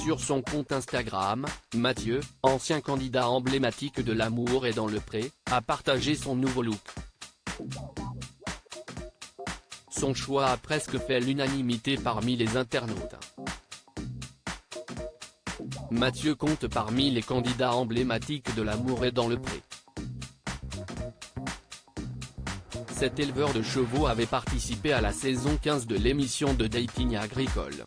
Sur son compte Instagram, Mathieu, ancien candidat emblématique de L'amour est dans le pré, a partagé son nouveau look. Son choix a presque fait l'unanimité parmi les internautes. Mathieu compte parmi les candidats emblématiques de L'amour est dans le pré. Cet éleveur de chevaux avait participé à la saison 15 de l'émission de dating agricole.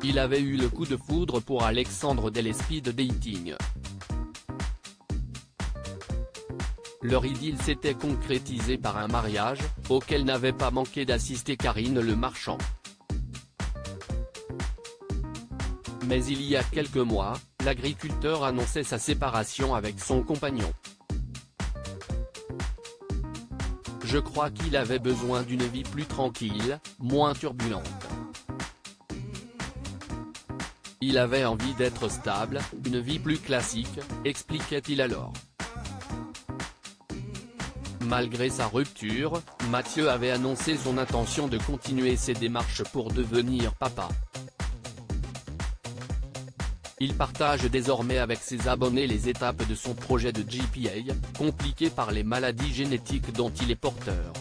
Il avait eu le coup de foudre pour Alexandre Delespeed Dating. Leur idylle s'était concrétisée par un mariage, auquel n'avait pas manqué d'assister Karine Le Marchand. Mais il y a quelques mois, l'agriculteur annonçait sa séparation avec son compagnon. Je crois qu'il avait besoin d'une vie plus tranquille, moins turbulente. Il avait envie d'être stable, une vie plus classique, expliquait-il alors. Malgré sa rupture, Mathieu avait annoncé son intention de continuer ses démarches pour devenir papa. Il partage désormais avec ses abonnés les étapes de son projet de GPA, compliqué par les maladies génétiques dont il est porteur.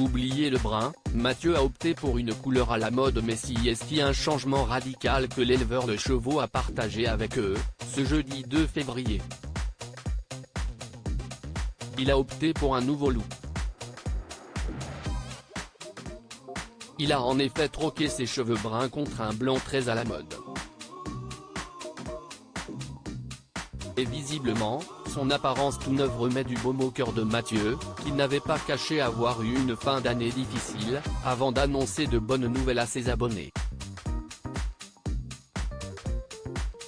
Oubliez le brun, Mathieu a opté pour une couleur à la mode mais si est-il un changement radical que l'éleveur de chevaux a partagé avec eux, ce jeudi 2 février. Il a opté pour un nouveau look. Il a en effet troqué ses cheveux bruns contre un blanc très à la mode. Et visiblement, son apparence tout neuve remet du baume au cœur de Mathieu, qui n'avait pas caché avoir eu une fin d'année difficile, avant d'annoncer de bonnes nouvelles à ses abonnés.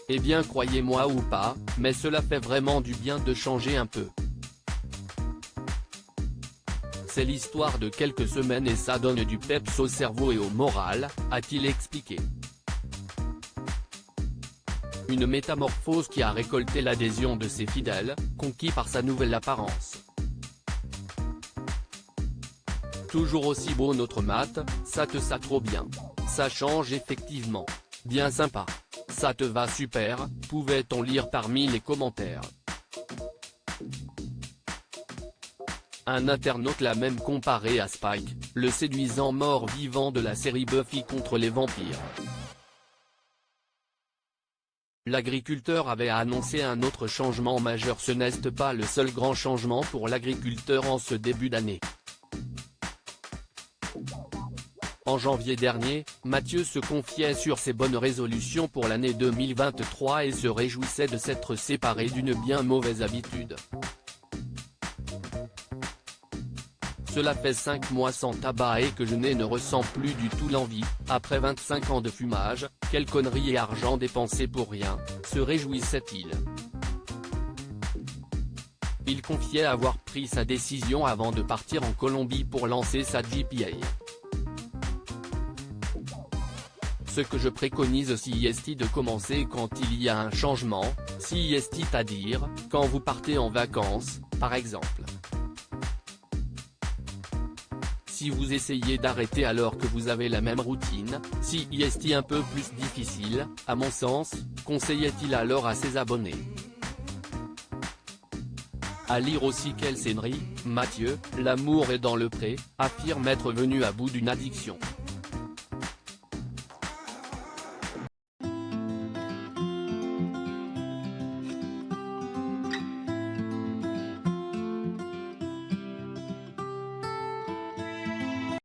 Eh bien croyez-moi ou pas, mais cela fait vraiment du bien de changer un peu. C'est l'histoire de quelques semaines et ça donne du peps au cerveau et au moral, a-t-il expliqué. Une métamorphose qui a récolté l'adhésion de ses fidèles, conquis par sa nouvelle apparence. Toujours aussi beau notre Matt, ça trop bien. Ça change effectivement. Bien sympa. Ça te va super, pouvait-on lire parmi les commentaires. Un internaute l'a même comparé à Spike, le séduisant mort-vivant de la série Buffy contre les vampires. L'agriculteur avait annoncé un autre changement majeur. Ce n'est pas le seul grand changement pour l'agriculteur en ce début d'année. En janvier dernier, Mathieu se confiait sur ses bonnes résolutions pour l'année 2023 et se réjouissait de s'être séparé d'une bien mauvaise habitude. Cela fait 5 mois sans tabac et que je ne ressens plus du tout l'envie, après 25 ans de fumage, quelle connerie et argent dépensé pour rien, se réjouissait-il. Il confiait avoir pris sa décision avant de partir en Colombie pour lancer sa GPA. Ce que je préconise si est de commencer quand il y a un changement, si est à dire, quand vous partez en vacances, par exemple. Si vous essayez d'arrêter alors que vous avez la même routine, si est un peu plus difficile, à mon sens, conseillait-il alors à ses abonnés. À lire aussi quelle scénerie, Mathieu, L'amour est dans le pré, affirme être venu à bout d'une addiction.